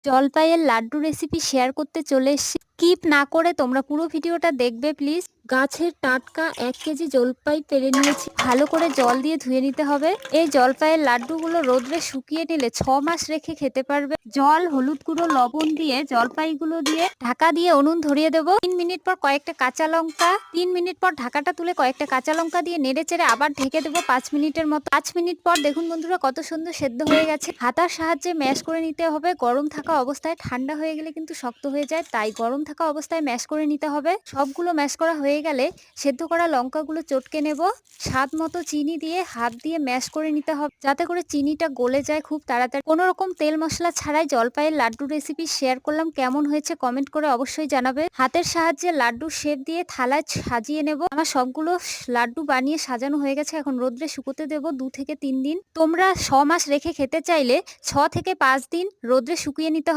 জলপাইয়ের laddu recipe share করতে চলে এসেছি। স্কিপ না করে তোমরা পুরো ভিডিওটা দেখবে প্লিজ। গাছের টাটকা 1 কেজি জলপাই পেরে নিয়েছি, ভালো করে জল দিয়ে ধুয়ে নিতে হবে। এই জলপাইয়ের লাড্ডুগুলো রোদ্রে শুকিয়ে নিলে 6 মাস রেখে খেতে পারবে। জল, হলুদ গুঁড়ো, লবণ দিয়ে জলপাইগুলো দিয়ে ঢাকা দিয়ে উনুন ধরিয়ে দেবো। 3 মিনিট পর কয়েকটা কাঁচা লঙ্কা, 3 মিনিট পর ঢাকাটা তুলে কয়েকটা কাঁচা লঙ্কা দিয়ে নেড়ে চেড়ে আবার ঢেকে দেবো 5 মিনিটের মতো। 5 মিনিট পর দেখুন বন্ধুরা কত সুন্দর সেদ্ধ হয়ে গেছে। হাতার সাহায্যে ম্যাশ করে নিতে হবে। গরম থাকা অবস্থায়, ঠান্ডা হয়ে গেলে কিন্তু শক্ত হয়ে যায়, তাই গরম থাকা অবস্থায় ম্যাশ করে নিতে হবে। সবগুলো ম্যাশ করা হয়ে গেলে সেদ্ধ করা লঙ্কাগুলো চটকে নেব। স্বাদ মতো চিনি দিয়ে হাত দিয়ে ম্যাশ করে নিতে হবে, যাতে করে চিনিটা গলে যায় খুব তাড়াতাড়ি। কোনো রকম তেল মশলা ছাড়াই জলপাইয়ের লাড্ডু রেসিপি শেয়ার করলাম। কেমন হয়েছে কমেন্ট করে অবশ্যই জানাবে। হাতের সাহায্যে লাড্ডুর শেপ দিয়ে থালায় সাজিয়ে নেব। আমার সবগুলো লাড্ডু বানিয়ে সাজানো হয়ে গেছে। এখন রোদ্রে শুকোতে দেবো 2 থেকে 3 দিন। তোমরা 6 মাস রেখে খেতে চাইলে 6 থেকে 5 দিন রোদ্রে শুকিয়ে নিতে হবে।